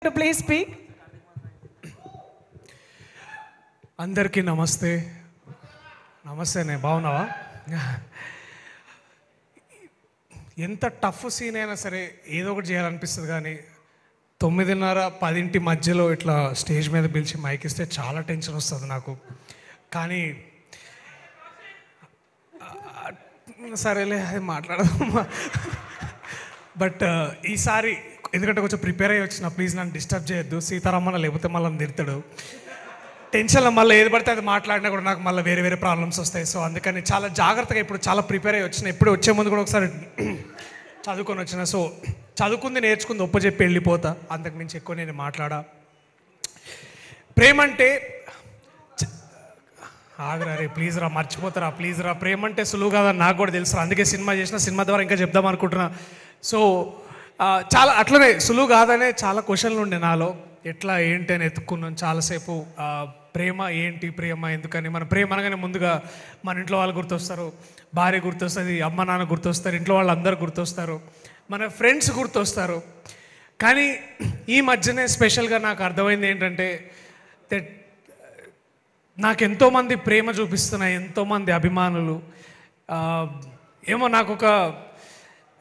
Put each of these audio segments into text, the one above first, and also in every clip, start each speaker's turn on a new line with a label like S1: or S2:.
S1: to please speak.
S2: అందరికీ నమస్తే. నమస్తేనే, బాగున్నావా? ఎంత టఫ్ సీన్ అయినా సరే ఏదో ఒకటి చేయాలనిపిస్తుంది, కానీ 9:30 10 మధ్యలో ఇట్లా స్టేజ్ మీద పిలిచి మైక్ ఇస్తే చాలా టెన్షన్ వస్తుంది నాకు. కానీ సరేలే, అది మాట్లాడదాం. బట్ ఈసారి ఎందుకంటే కొంచెం ప్రిపేర్ అయ్యి వచ్చిన, ప్లీజ్ నన్ను డిస్టర్బ్ చేయొద్దు. సీతారామన్న లేకపోతే మళ్ళీ తిడతాడు. టెన్షన్లో మళ్ళీ ఏది పడితే అది మాట్లాడినా కూడా నాకు మళ్ళీ వేరే వేరే ప్రాబ్లమ్స్ వస్తాయి. సో అందుకని చాలా జాగ్రత్తగా ఇప్పుడు చాలా ప్రిపేర్ అయ్యి వచ్చిన. ఎప్పుడు వచ్చే ముందు కూడా ఒకసారి చదువుకొని వచ్చిన. సో చదువుకుంది నేర్చుకుంది ఒప్పచెప్పి వెళ్ళిపోతా, అంతకు మించి ఎక్కువ నేను మాట్లాడా. ప్రేమ అంటే ఆగరా రే, ప్లీజ్ రా, మర్చిపోతారా, ప్లీజ్ రా. ప్రేమ అంటే సులువు కాదని నాకు కూడా తెలుసు, అందుకే సినిమా చేసిన. సినిమా ద్వారా ఇంకా చెప్దాం అనుకుంటున్నా. సో చాలా అట్లనే సులువు కాదనే చాలా క్వశ్చన్లు ఉండే నాలో, ఎట్లా ఏంటి అని ఎత్తుక్కున్నాను చాలాసేపు. ప్రేమ ఏంటి, ప్రేమ ఎందుకని. మన ప్రేమ అనగానే ముందుగా మన ఇంట్లో వాళ్ళు గుర్తొస్తారు, భార్య గుర్తొస్తుంది, అమ్మ నాన్న గుర్తొస్తారు, ఇంట్లో వాళ్ళు అందరు గుర్తొస్తారు, మన ఫ్రెండ్స్ గుర్తొస్తారు. కానీ ఈ మధ్యనే స్పెషల్గా నాకు అర్థమైంది ఏంటంటే, నాకు ఎంతోమంది ప్రేమ చూపిస్తున్నాయి, ఎంతోమంది అభిమానులు. ఏమో నాకు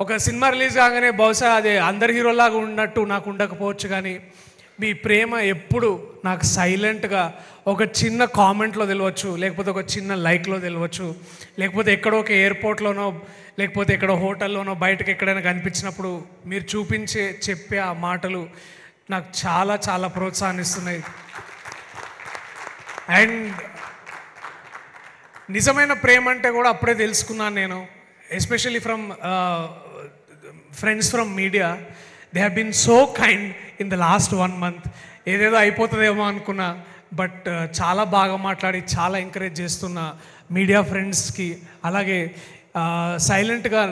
S2: ఒక సినిమా రిలీజ్ కాగానే బహుశా అది అందరి హీరోలాగా ఉన్నట్టు నాకు ఉండకపోవచ్చు, కానీ మీ ప్రేమ ఎప్పుడు నాకు సైలెంట్గా ఒక చిన్న కామెంట్లో తెలియవచ్చు, లేకపోతే ఒక చిన్న లైక్లో తెలియవచ్చు, లేకపోతే ఎక్కడో ఒక ఎయిర్పోర్ట్లోనో, లేకపోతే ఎక్కడో హోటల్లోనో, బయటకు ఎక్కడైనా కనిపించినప్పుడు మీరు చెప్పే ఆ మాటలు నాకు చాలా చాలా ప్రోత్సాహాన్నిస్తున్నాయి. అండ్ నిజమైన ప్రేమ అంటే కూడా అప్పుడే తెలుసుకున్నాను నేను, especially from friends from media. They have been so kind in the last 1 month. ఏదేదో అయిపోతుందేమో అనుకున్నా, బట్ చాలా బాగా మాట్లాడి చాలా ఎంకరేజ్ చేస్తున్న మీడియా ఫ్రెండ్స్కి, అలాగే సైలెంట్గా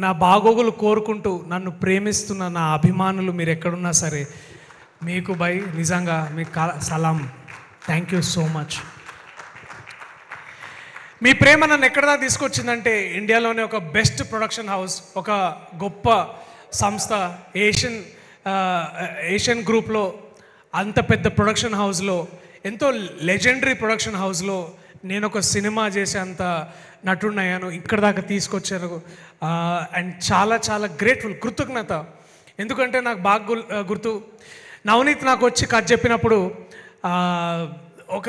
S2: నా బాగోగులు కోరుకుంటూ నన్ను ప్రేమిస్తున్న నా అభిమానులు, మీరు ఎక్కడున్నా సరే మీకు నిజంగా మీకు సలాం. Thank you so much. మీ ప్రేమ నన్ను ఎక్కడదా తీసుకొచ్చిందంటే, ఇండియాలోనే ఒక బెస్ట్ ప్రొడక్షన్ హౌస్, ఒక గొప్ప సంస్థ, ఏషియన్ గ్రూప్లో అంత పెద్ద ప్రొడక్షన్ హౌస్లో, ఎంతో లెజెండరీ ప్రొడక్షన్ హౌస్లో నేను ఒక సినిమా చేసే అంత నటుడినయ్యాను, ఇక్కడ దాకా తీసుకొచ్చాను. అండ్ చాలా చాలా గ్రేట్ఫుల్, కృతజ్ఞత. ఎందుకంటే నాకు బాగా గుర్తు, నవనీత్ నాకు వచ్చి కథ చెప్పినప్పుడు ఒక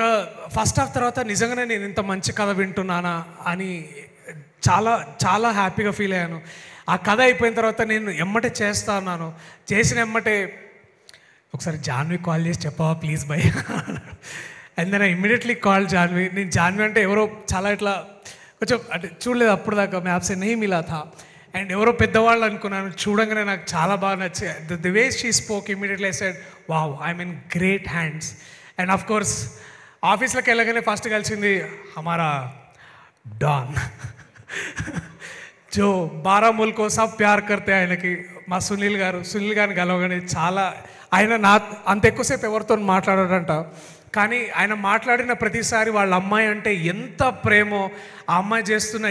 S2: ఫస్ట్ హాఫ్ తర్వాత నిజంగానే నేను ఇంత మంచి కథ వింటున్నానా అని చాలా చాలా హ్యాపీగా ఫీల్ అయ్యాను. ఆ కథ అయిపోయిన తర్వాత నేను ఎమ్మటే చేస్తా ఉన్నాను. చేసిన ఎమ్మటే ఒకసారి జాన్వి కాల్ చేసి చెప్పవా please bye. And then I immediately call Janhvi. నేను జాన్వి అంటే ఎవరో చాలా ఇట్లా కొంచెం అంటే చూడలేదు అప్పుడు దాకా, మ్యాప్స్ నెహీ మిలా థా. అండ్ ఎవరో పెద్దవాళ్ళు అనుకున్నాను, చూడంగానే నాకు చాలా బాగా నచ్చాయి. The way she spoke, immediately I said wow, I'm in great hands. And of course ఆఫీస్లోకి వెళ్ళగానే ఫస్ట్ కలిసింది హమారా డాన్, జో 12 ముల్కో సబ్ ప్యార్ కర్తే, ఆయనకి మా సునీల్ గారిని కలవగానే చాలా, ఆయన అంత ఎక్కువసేపు ఎవరితో మాట్లాడాడంట, కానీ ఆయన మాట్లాడిన ప్రతిసారి వాళ్ళ అమ్మాయి అంటే ఎంత ప్రేమో, ఆ అమ్మాయి చేస్తున్న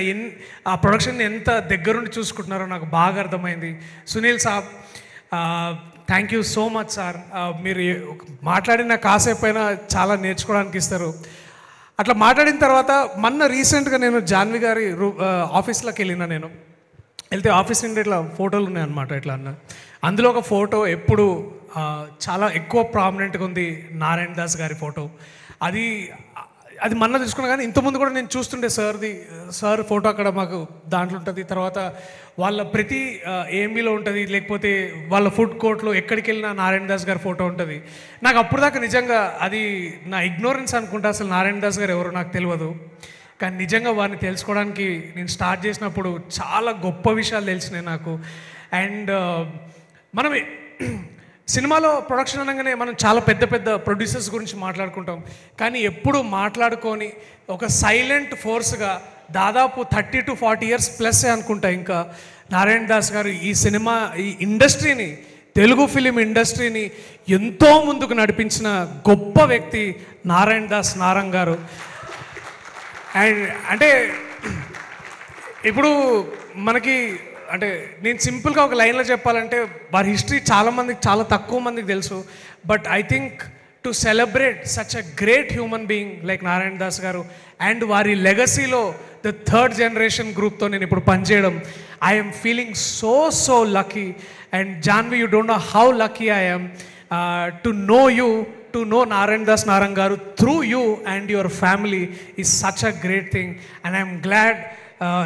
S2: ఆ ప్రొడక్షన్ ఎంత దగ్గరుండి చూసుకుంటున్నారో నాకు బాగా అర్థమైంది. Sunil saab, thank you so much sir. మీరు మాట్లాడిన కాసేపు అయినా చాలా నేర్చుకోవడానికి ఇస్తారు. అట్లా మాట్లాడిన తర్వాత మొన్న రీసెంట్గా నేను జాన్వి గారి ఆఫీస్లోకి నేను వెళ్తే ఆఫీస్ నుండి ఇట్లా ఫోటోలు ఉన్నాయన్నమాట. ఇట్లా అందులో ఒక ఫోటో ఎప్పుడు చాలా ఎక్కువ ప్రామినెంట్గా ఉంది, నారాయణ దాస్ గారి ఫోటో. అది మొన్న తీసుకున్నా, కానీ ఇంతకుముందు కూడా నేను చూస్తుండే సార్ ఫోటో అక్కడ మాకు దాంట్లో ఉంటుంది. తర్వాత వాళ్ళ ప్రతి ఏఎంబీలో ఉంటుంది, లేకపోతే వాళ్ళ ఫుడ్ కోర్ట్లో ఎక్కడికి వెళ్ళినా నారాయణ దాస్ గారి ఫోటో ఉంటుంది. నాకు అప్పుడు దాకా నిజంగా అది నా ఇగ్నోరెన్స్ అనుకుంటా, అసలు నారాయణ దాస్ గారు ఎవరో నాకు తెలియదు. కానీ నిజంగా వారిని తెలుసుకోవడానికి నేను స్టార్ట్ చేసినప్పుడు చాలా గొప్ప విషయాలు తెలిసినాయి నాకు. అండ్ మనం సినిమాలో ప్రొడక్షన్ అనగానే మనం చాలా పెద్ద పెద్ద ప్రొడ్యూసర్స్ గురించి మాట్లాడుకుంటాం, కానీ ఎప్పుడు మాట్లాడుకొని ఒక సైలెంట్ ఫోర్స్గా దాదాపు 30 to 40 years ప్లస్ అనుకుంటా ఇంకా నారాయణ దాస్ గారు ఈ ఇండస్ట్రీని, తెలుగు ఫిలిం ఇండస్ట్రీని ఎంతో ముందుకు నడిపించిన గొప్ప వ్యక్తి నారాయణ దాస్ నారంగ్ గారు. అండ్ అంటే ఇప్పుడు మనకి అంటే నేను సింపుల్గా ఒక లైన్లో చెప్పాలంటే వారి హిస్టరీ చాలామందికి చాలా తక్కువ మందికి తెలుసు. But I think to celebrate such a great human being like Narayana Das garu and వారి లెగసీలో ద థర్డ్ జనరేషన్ గ్రూప్తో నేను ఇప్పుడు పనిచేయడం, I'm feeling so lucky. And Janvi, you don't know how lucky I'm to know you, to know Narayana Das Narang garu through you and your family is such a great thing. And I'm glad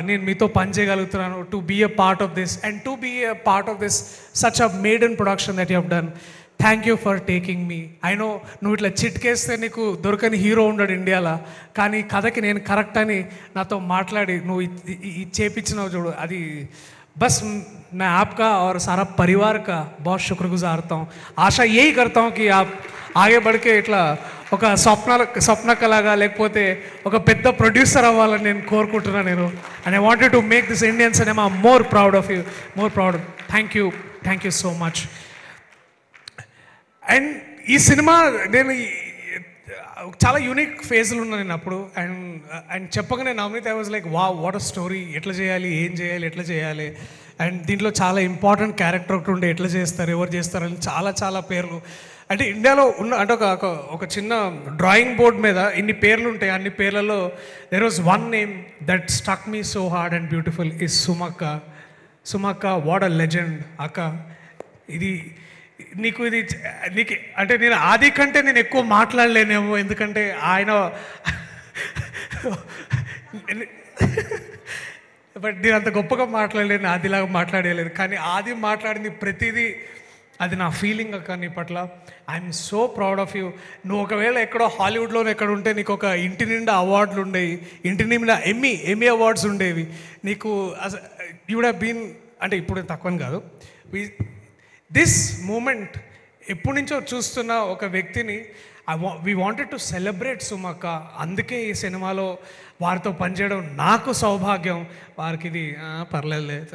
S2: నేను మీతో పనిచేయగలుగుతున్నాను to be a part of this and to be a part of this such a maiden production that you have done. Thank you for taking me. I know నువ్వు ఇట్లా చిట్కేస్తే నీకు దొరకని hero ఉండడు ఇండియాలో, కానీ కథకి నేను కరెక్ట్ అని నాతో మాట్లాడి నువ్వు ఇది చేపించినావు చూడు, అది बस मैं आपका और सारा परिवार का बहुत शुक्रगुजार हूँ. आशा यही करता हूँ कि आप आगे बढ़ के इट्ला ఒక స్వప్న కళగా లేకపోతే ఒక పెద్ద ప్రొడ్యూసర్ అవ్వాలని నేను కోరుకుంటున్నాను నేను. And I wanted to make this Indian cinema more proud of you, more proud. Thank you so much. And ఈ సినిమా నేను చాలా యూనిక్ ఫేజ్లో ఉన్నాను నేను అప్పుడు. అండ్ చెప్పగానే Navneeth I was like what a story, ఎట్లా చేయాలి, ఏం చేయాలి, ఎట్లా చేయాలి. అండ్ దీంట్లో చాలా ఇంపార్టెంట్ క్యారెక్టర్ ఒకటి ఉండే, ఎట్లా చేస్తారు, ఎవరు చేస్తారు అని చాలా పేర్లు. అంటే ఇండియాలో ఉన్న అంటే ఒక చిన్న డ్రాయింగ్ బోర్డ్ మీద ఇన్ని పేర్లు ఉంటాయి, అన్ని పేర్లలో there was one name that stuck me so hard and beautiful is సుమక్క. వాట్ అ లెజెండ్ అక్క. ఇది నీకు అంటే నేను ఆది కంటే నేను ఎక్కువ మాట్లాడలేనేమో, ఎందుకంటే ఆయన బట్ నేను అంత గొప్పగా మాట్లాడలేను, ఆదిలాగా మాట్లాడలేదు. కానీ ఆది మాట్లాడింది ప్రతిదీ అది నా ఫీలింగ్ అక్క నీ పట్ల. I'm so proud of you. నువ్వు ఒకవేళ ఎక్కడో హాలీవుడ్లోనే ఎక్కడ ఉంటే నీకు ఒక ఇంటి నిండా అవార్డులు ఉండేవి, ఇంటి నిండా ఎమ్మీ అవార్డ్స్ ఉండేవి నీకు. యూ వుడ్ హ్యావ్ బీన్, అంటే ఇప్పుడు తక్కువని కాదు, దిస్ మూమెంట్ ఎప్పటి నుంచో చూస్తున్న ఒక వ్యక్తిని వీ వాంటెడ్ టు సెలబ్రేట్ సుమక్క. అందుకే ఈ సినిమాలో వారితో పనిచేయడం నాకు సౌభాగ్యం. వారికి ఇది పర్లేదు.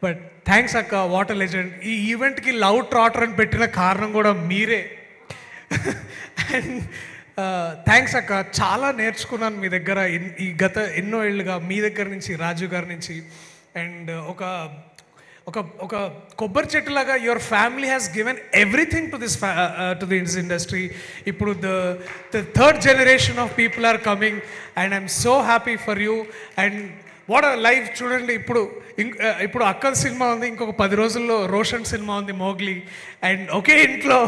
S2: బట్ థ్యాంక్స్ అక్క, వాట్ అ లెజెండ్. ఈ ఈవెంట్కి లవ్ ట్రాటర్ అని పెట్టిన కారణం కూడా మీరే. అండ్ థ్యాంక్స్ అక్క, చాలా నేర్చుకున్నాను మీ దగ్గర ఈ గత ఎన్నో ఏళ్ళుగా, మీ దగ్గర నుంచి, రాజు గారి నుంచి. అండ్ ఒక కొబ్బరి చెట్టులాగా your family has given everything to this industry. ఇప్పుడు the third generation of people are coming and I'm so happy for you. And what a life. చూడండి, ఇప్పుడు అక్కల సినిమా ఉంది, ఇంకొక 10 రోజుల్లో రోషన్ సినిమా ఉంది, మోగ్లీ. అండ్ ఒకే ఇంట్లో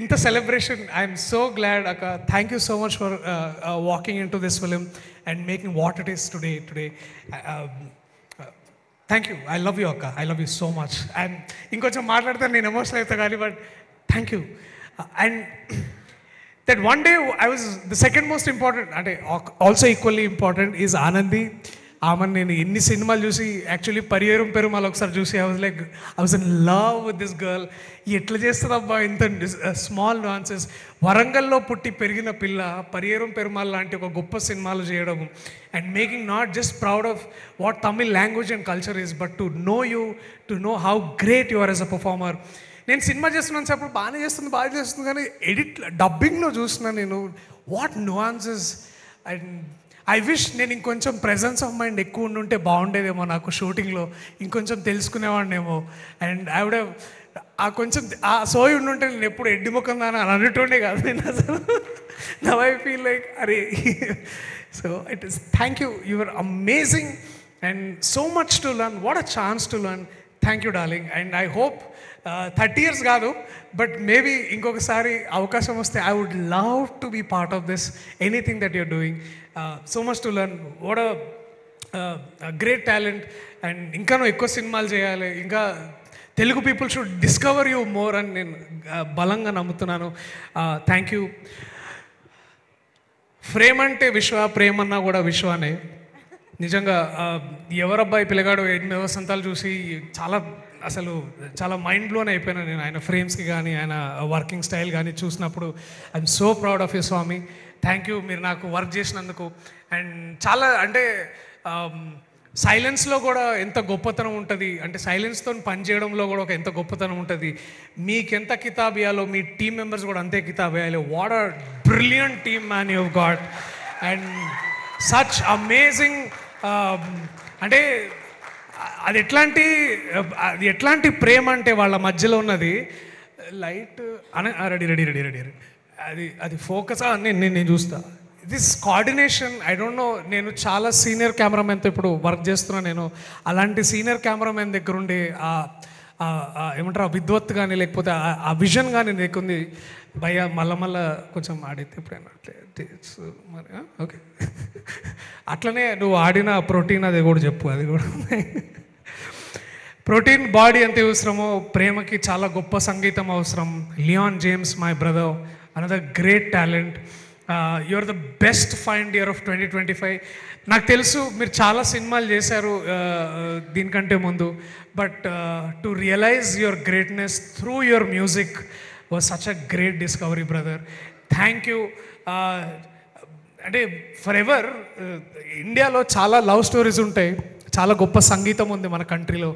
S2: ఇంత సెలబ్రేషన్. ఐఎమ్ సో గ్లాడ్ అక్క. Thank you so much for walking in to this film and making what it is today. Thank you. I love you అక్క, I love you so much. And ఇంకొంచెం మాట్లాడితే నేను emotional అవుతా కానీ, but thank you. And that one day I was the second most important, అంటే also equally important is Anandi. ఆమెను నేను ఎన్ని సినిమాలు చూసి, యాక్చువల్లీ పరియేరం పెరుమాల్ ఒకసారి చూసి I was in love with this girl. ఎట్లా చేస్తుంది అబ్బా ఇంత స్మాల్ నాన్సెస్. వరంగల్లో పుట్టి పెరిగిన పిల్ల పరియేరం పెరుమాల్ లాంటి ఒక గొప్ప సినిమాలు చేయడం and making not just proud of what Tamil language and culture is, but to know you, to know how great you are as a performer. నేను సినిమా చేస్తున్నాను అప్పుడు బాగా చేస్తుంది కానీ డబ్బింగ్లో చూస్తున్నాను నేను what nuances. And I wish నేను ఇంకొంచెం ప్రెజెన్స్ ఆఫ్ మైండ్ ఎక్కువ ఉండుంటే బాగుండేదేమో, నాకు షూటింగ్లో ఇంకొంచెం తెలుసుకునేవాడినేమో. అండ్ ఐ వుడ్ హ్యావ్ కొంచెం సోయి ఉండుంటే నేను ఎప్పుడు ఎడ్డి ముఖం దాని అని అన్నట్టుండే కాదు నేను అసలు. నవ్ ఐ ఫీల్ లైక్ అరే. So it is thank you, you are amazing and so much to learn. What a chance to learn. Thank you darling. And I hope 30 years కాదు, బట్ మేబీ ఇంకొకసారి అవకాశం వస్తే I would love to be part of this anything that you're doing. So much to learn. What a great talent. And ఇంకా నువ్వు ఎక్కువ సినిమాలు చేయాలి, ఇంకా Telugu people should discover you more అని నేను బలంగా నమ్ముతున్నాను. Thank you. ఫ్రేమ్ అంటే విశ్వ, ప్రేమన్నా కూడా విశ్వానే. నిజంగా ఎవరబ్బాయి పిల్లగాడు 8 వసంతాలు చూసి చాలా మైండ్ బ్లోన్ అయిపోయినా నేను ఆయన ఫ్రేమ్స్కి కానీ ఆయన వర్కింగ్ స్టైల్ కానీ చూసినప్పుడు. I'm so proud of you Swamy. Thank you మీరు నాకు వర్క్ చేసినందుకు. అండ్ చాలా అంటే సైలెన్స్లో కూడా ఎంత గొప్పతనం ఉంటుంది, అంటే సైలెన్స్తో పనిచేయడంలో కూడా ఎంత గొప్పతనం ఉంటుంది. మీకెంత కితాబియాలో మీ టీం మెంబర్స్ కూడా అంతే కితాబియాలో. What a brilliant team man you got. And such amazing అంటే అది ఎట్లాంటి ప్రేమ అంటే వాళ్ళ మధ్యలో ఉన్నది లైట్ అని రెడీ రెడీ రెడీ రెడీ అది ఫోకస్ నేను చూస్తా this coordination I don't know. నేను చాలా సీనియర్ కెమెరామెన్తో ఇప్పుడు వర్క్ చేస్తున్నా. నేను అలాంటి సీనియర్ కెమెరామెన్ దగ్గర ఉండే ఏమంటారు ఆ విద్వత్ కానీ లేకపోతే ఆ విజన్ కానీ నీకుంది భయ్య. మళ్ళా కొంచెం ఆడితే ఎప్పుడైనా మరి ఓకే. అట్లనే నువ్వు ఆడిన ప్రోటీన్ అది కూడా చెప్పు. అది కూడా ప్రోటీన్ బాడీ ఎంత అవసరమో ప్రేమకి చాలా గొప్ప సంగీతం అవసరం. Leon James my brother, another great talent. You are the best find year of 2025. నాకు తెలుసు మీరు చాలా సినిమాలు చేశారు దీనికంటే ముందు, but to realise your greatness through your music was such a great discovery brother. Thank you. అంటే ఫర్ ఎవర్ ఇండియాలో చాలా లవ్ స్టోరీస్ ఉంటాయి, చాలా గొప్ప సంగీతం ఉంది మన కంట్రీలో,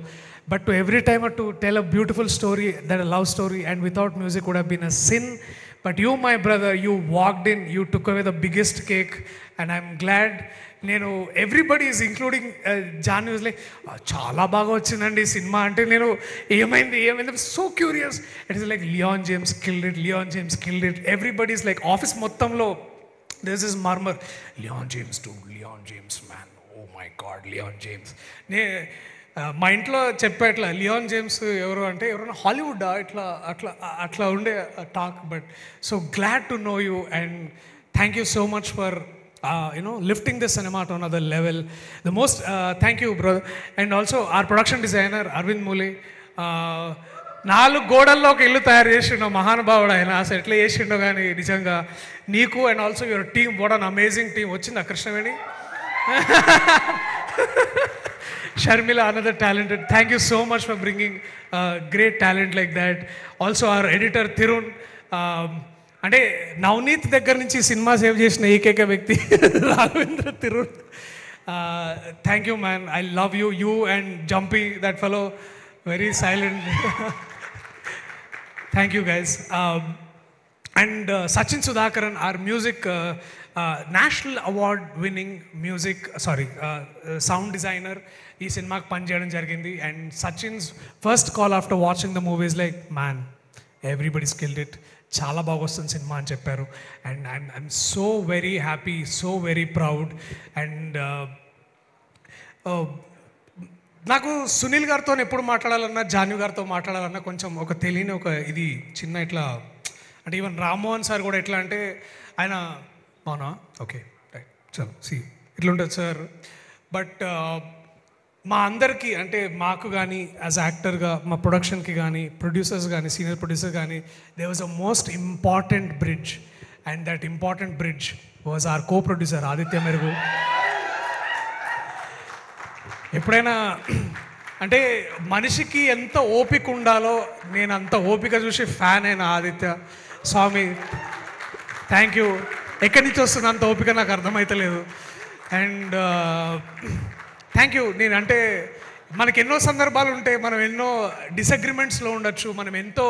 S2: but to every time to tell a beautiful story that a love story and without music would have been a sin. But you, my brother, you walked in, you took away the biggest cake, and I'm glad. నేను everybody is including John use like చాలా బాగా వచ్చిందండి cinema అంటే నేను ఏమైంది so curious. It is like Leon James killed it. Everybody is like office మొత్తంలో this is murmur, Leon James man, oh my god Leon James. మా ఇంట్లో చెప్పా ఇట్లా లియాన్ జేమ్స్ ఎవరు అంటే ఎవరైనా హాలీవుడ్డా అట్లా ఉండే talk. But so glad to know you and thank you so much for lifting this cinema to another level. The most thank you brother. And also our production designer Arvind Mule, 4 గోడల్లో ఒక ఇల్లు తయారు చేసిండో మహానుభావుడు ఆయన. అసలు ఎట్లా చేసిండో కానీ నిజంగా నీకు and also your team, what an amazing team. వచ్చిందా Krishnaveni? Sharmila, another talented. Thank you so much for bringing great talent like that. Also our editor Thirun, అంటే నవనీత్ దగ్గర నుంచి సినిమా సేవ్ చేసిన ఏకైక వ్యక్తి Raghavendra Thirun. Thank you man, I love you and Jumpy, that fellow very silent. Thank you guys. And Sachin Sudhakaran, our music national award winning sound designer, ఈ సినిమాకి పనిచేయడం జరిగింది. And Sachin's first call after watching the movies like man everybody skilled it, చాలా బాగా వస్తుంది cinema అని చెప్పారు. And I'm so very happy, so very proud. And నాకు సునీల్ గారితో ఎప్పుడు మాట్లాడాలన్నా, జాన్వి గారితో మాట్లాడాలన్నా కొంచెం ఒక తెలియని ఒక ఇది చిన్న ఇట్లా, అంటే ఈవెన్ రామ్మోహన్ సార్ కూడా ఎట్లా అంటే ఆయన అవునా ఓకే రైట్ చలో సి ఇట్లుంటుంది సార్. బట్ మా అందరికీ అంటే మాకు కానీ యాజ్ యాక్టర్గా మా ప్రొడక్షన్కి కానీ ప్రొడ్యూసర్స్ కానీ సీనియర్ ప్రొడ్యూసర్ కానీ they was a most important bridge, and that important bridge was our co producer Aditya Merugu. ఎప్పుడైనా అంటే మనిషికి ఎంత ఓపిక ఉండాలో నేను అంత ఓపిక చూసి ఫ్యాన్ అయిన ఆదిత్య స్వామి. Thank you. ఎక్కడి నుంచి వస్తుంది అంత ఓపిక నాకు అర్థమవుతలేదు. And thank you. నేనంటే మనకి ఎన్నో సందర్భాలు ఉంటాయి, మనం ఎన్నో డిసగ్రిమెంట్స్లో ఉండొచ్చు, మనం ఎంతో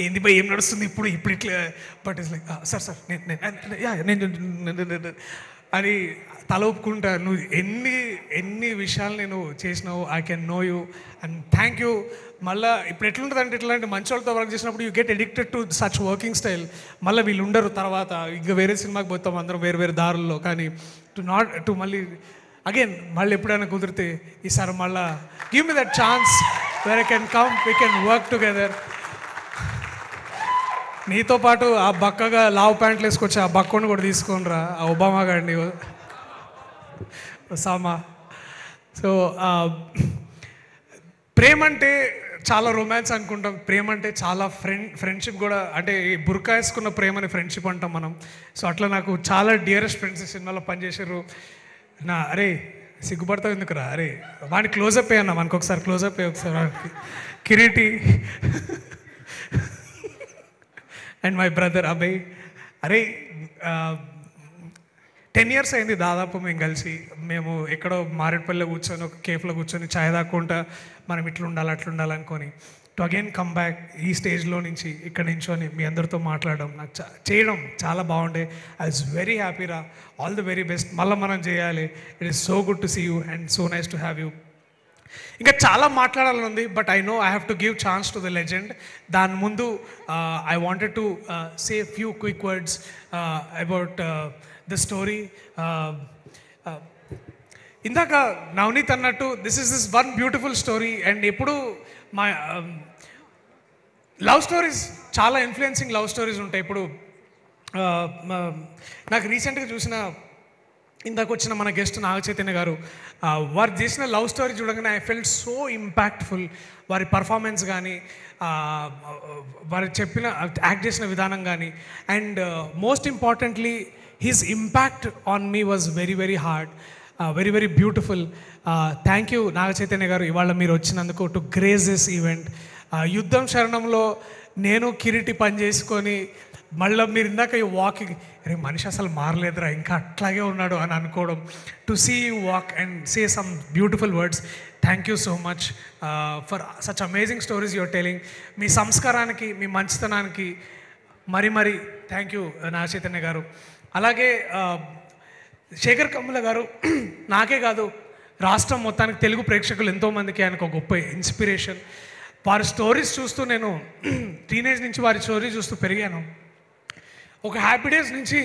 S2: ఏంది భయ్ ఏం నడుస్తుంది ఇప్పుడు ఇట్లా, బట్ ఇట్స్ లైక్ సార్ నేను అని తల ఒప్పుకుంటా. నువ్వు ఎన్ని విషయాలు నేను చేసినావు, I can know you and thank you. మళ్ళీ ఇప్పుడు ఎట్లుంటుంది అంటే ఇట్లాంటి మంచి వాళ్ళతో వర్క్ చేసినప్పుడు you get addicted to such working style. మళ్ళీ వీళ్ళు ఉండరు, తర్వాత ఇంకా వేరే సినిమాకి పోతాం అందరం వేరు దారుల్లో. కానీ టు మళ్ళీ అగైన్ మళ్ళీ ఎప్పుడైనా కుదిరితే ఈసారి మళ్ళీ give me that chance where I can come, we can work together. నీతో పాటు ఆ బక్కగా లావ్ ప్యాంట్లు వేసుకొచ్చి ఆ బక్కని కూడా తీసుకొని రా, ఆ ఒబామా గారిని సామా. సో ప్రేమ అంటే చాలా రొమాన్స్ అనుకుంటాం, ప్రేమ అంటే చాలా ఫ్రెండ్షిప్ కూడా, అంటే బుర్కా వేసుకున్న ప్రేమని ఫ్రెండ్షిప్ అంటాం మనం. సో అట్లా నాకు చాలా డియరెస్ట్ ఫ్రెండ్స్ ఈ సినిమాలో పనిచేసారు. అరే సిగ్గుపడతావు ఎందుకురా, అరే వాడిని క్లోజప్ అయ్యన్నా, మనకు ఒకసారి క్లోజప్ అయ్యి ఒకసారి Kireeti and my brother Abhay. అరే 10 years అయింది దాదాపు మేము కలిసి. మేము ఎక్కడో మారేడుపల్లిలో కూర్చొని ఒక కేఫ్లో కూర్చొని ఛాయ్ తాక్కుంటా మనం ఇట్లా ఉండాలి అట్లా ఉండాలనుకొని టు అగైన్ కమ్ బ్యాక్ ఈ స్టేజ్లో నుంచి ఇక్కడ నించొని మీ అందరితో మాట్లాడడం నాకు చేయడం చాలా బాగుండే. ఐ వాజ్ వెరీ హ్యాపీరా. All the very best. మళ్ళీ మనం చేయాలి. It is so good to see you and so nice to have you. ఇంకా చాలా మాట్లాడాలని ఉంది, but I know I have to give chance to the legend. దాని ముందు I wanted to say few quick words about the story. ఇందాక నవనీత్ అన్నట్టు this one beautiful story. And ఎప్పుడు మా లవ్ స్టోరీస్ చాలా ఇన్ఫ్లుయెన్సింగ్ లవ్ స్టోరీస్ ఉంటాయి. ఇప్పుడు నాకు రీసెంట్గా చూసిన ఇందాక వచ్చిన మన గెస్ట్ నాగ చైతన్య గారు వారు చేసిన లవ్ స్టోరీ చూడగానే ఐ ఫెల్ట్ సో ఇంపాక్ట్ఫుల్. వారి పర్ఫార్మెన్స్ కానీ వారు చెప్పిన యాక్ట్ చేసిన విధానం కానీ and most importantly his impact on me was very very hard, very very beautiful. Thank you Naga Chaitanya garu ఇవాళ మీరు వచ్చినందుకు టు గ్రేస్ దిస్ ఈవెంట్. యుద్ధం శరణంలో నేను కిరీటి పని చేసుకొని మళ్ళీ మీరు ఇందాక ఈ వాకింగ్ అరే మనిషి అసలు మారలేదురా ఇంకా అట్లాగే ఉన్నాడు అని అనుకోవడం, to see you walk and say some beautiful words. Thank you so much for such amazing stories your telling. మీ సంస్కారానికి మీ మంచితనానికి మరి మరి థ్యాంక్ యూ నాగ చైతన్య గారు. అలాగే శేఖర్ కమ్ముల గారు నాకే కాదు రాష్ట్రం మొత్తానికి తెలుగు ప్రేక్షకులు ఎంతోమందికి ఆయనకు ఒక గొప్ప ఇన్స్పిరేషన్. వారి స్టోరీస్ చూస్తూ నేను టీనేజ్ నుంచి వారి స్టోరీస్ చూస్తూ పెరిగాను. ఒక హ్యాపీ డేస్ నుంచి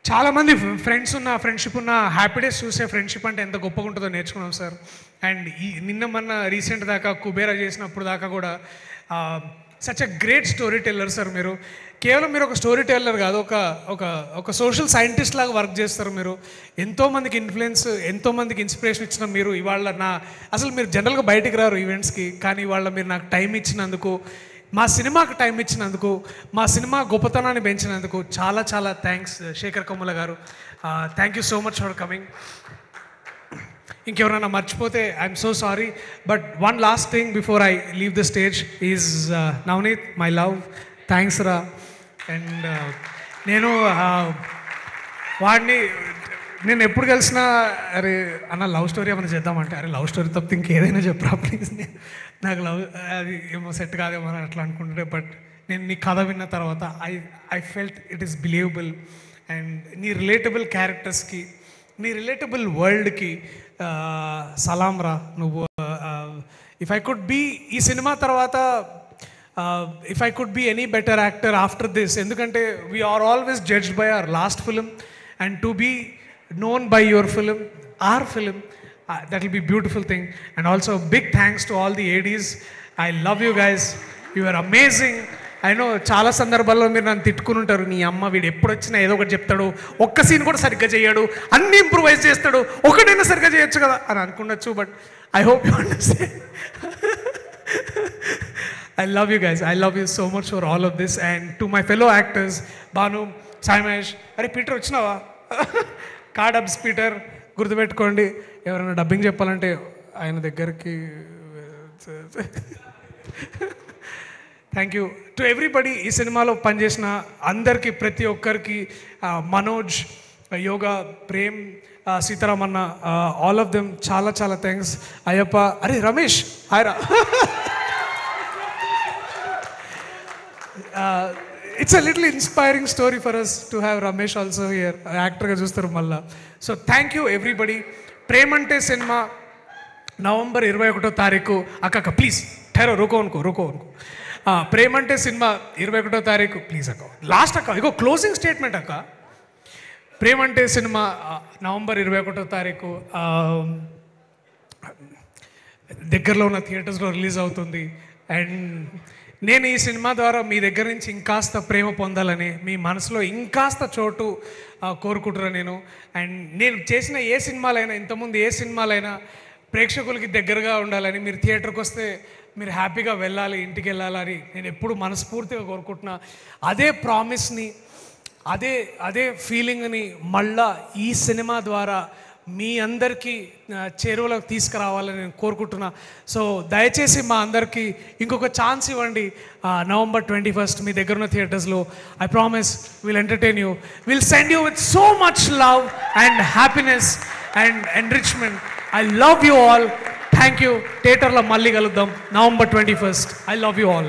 S2: చాలామంది ఫ్రెండ్షిప్ ఉన్న హ్యాపీ డేస్ చూసే ఫ్రెండ్షిప్ అంటే ఎంత గొప్పగా ఉంటుందో నేర్చుకున్నాం సార్. అండ్ నిన్న మొన్న రీసెంట్ దాకా కుబేరా చేసినప్పుడు దాకా కూడా such a great story teller sir. మీరు కేవలం మీరు ఒక స్టోరీ టెల్లర్ కాదు, ఒక సోషల్ సైంటిస్ట్ లాగా వర్క్ చేస్తారు మీరు. ఎంతోమందికి ఇన్ఫ్లుయెన్స్, ఎంతోమందికి ఇన్స్పిరేషన్ ఇచ్చిన మీరు ఇవాళ అసలు మీరు జనరల్గా బయటికి రారు ఈవెంట్స్కి, కానీ ఇవాళ మీరు నాకు టైం ఇచ్చినందుకు, మా సినిమాకి టైం ఇచ్చినందుకు, మా సినిమా గొప్పతనాన్ని పెంచినందుకు చాలా చాలా thanks Shekhar Kammula garu. Thank you so much for coming. ఇంకెవరైనా మర్చిపోతే I'm so sorry. But one last thing before I leave the stage is Navneeth my love, thanks రా. అండ్ నేను వాడిని నేను ఎప్పుడు కలిసినా అరే అన్న లవ్ స్టోరీ ఏమైనా చేద్దామంటే అరే లవ్ స్టోరీ తప్పితే ఇంకేదైనా చెప్పరా ప్లీజ్, నాకు లవ్ అది ఏమో సెట్ కాదేమో అని అట్లా అనుకుంటుంటే, బట్ నేను నీ కథ విన్న తర్వాత I felt it is believable. And నీ రిలేటబుల్ క్యారెక్టర్స్కి, నీ రిలేటబుల్ వరల్డ్కి సలాం రా. నువ్వు ఇఫ్ ఐ కుడ్ బీ ఈ సినిమా తర్వాత if I could be any better actor after this, ఎందుకంటే we're always judged by our last film and to be known by your film, our film, that will be beautiful thing. And also big thanks to all the ADs. I love you guys, you are amazing. I know చాలా సందర్భాల్లో మీరు నన్ను తిట్టుకుని ఉంటారు, నీ అమ్మ వీడు ఎప్పుడు వచ్చినా ఏదో ఒకటి చెప్తాడు, ఒక్క సీన్ కూడా సరిగ్గా చేయడు, అన్ని ఇంప్రూవైజ్ చేస్తాడు, ఒకటైనా సరిగ్గా చేయొచ్చు కదా అని అనుకున్నచ్చు. But I hope you understand. I love you guys, I love you so much for all of this. And to my fellow actors, Banu, Sai Mahesh, అరే పీటర్ వచ్చినావా, డబ్స్ పీటర్ గుర్తుపెట్టుకోండి. ఎవరైనా డబ్బింగ్ చెప్పాలంటే ఆయన దగ్గరికి. Thank you to everybody. ఈ సినిమాలో పనిచేసిన అందరికీ, ప్రతి ఒక్కరికి, మనోజ్, యోగా, ప్రేమ్, సీతారామన్న, ఆల్ ఆఫ్ దెమ్ చాలా చాలా థ్యాంక్స్. అయ్యప్ప, అరే Ramesh హాయ్రా. It's a little inspiring story for us to have Ramesh also here. Actor ga chustaru malla. So thank you everybody. Premante cinema November 21వ తారీఖు. అక్క ప్లీజ్ ఠెరో రుకో అనుకో. ప్రేమంటే సినిమా 21వ తారీఖు ప్లీజ్ అక్క. లాస్ట్ అక్క ఇగో క్లోజింగ్ స్టేట్మెంట్ అక్క. ప్రేమంటే సినిమా నవంబర్ 21వ తారీఖు దగ్గరలో ఉన్న థియేటర్స్లో రిలీజ్ అవుతుంది. అండ్ నేను ఈ సినిమా ద్వారా మీ దగ్గర నుంచి ఇంకాస్త ప్రేమ పొందాలని, మీ మనసులో ఇంకాస్త చోటు కోరుకుంటున్నాను నేను. అండ్ నేను చేసిన ఏ సినిమాలైనా, ఇంతకుముందు ఏ సినిమాలైనా ప్రేక్షకులకి దగ్గరగా ఉండాలని, మీరు థియేటర్కి వస్తే మీరు హ్యాపీగా వెళ్ళాలి, ఇంటికి వెళ్ళాలని నేను ఎప్పుడు మనస్ఫూర్తిగా కోరుకుంటున్నా. అదే ప్రామిస్ని, అదే ఫీలింగ్ని మళ్ళా ఈ సినిమా ద్వారా మీ అందరికీ చేరువలోకి తీసుకురావాలని నేను కోరుకుంటున్నా. సో దయచేసి మా అందరికీ ఇంకొక ఛాన్స్ ఇవ్వండి. November 21st మీ దగ్గర ఉన్న థియేటర్స్లో. I promise will entertain you, will send you with so much love and happiness and enrichment. I love you all. Thank you. థియేటర్లో మళ్ళీ కలుద్దాం November 21st. I love you all.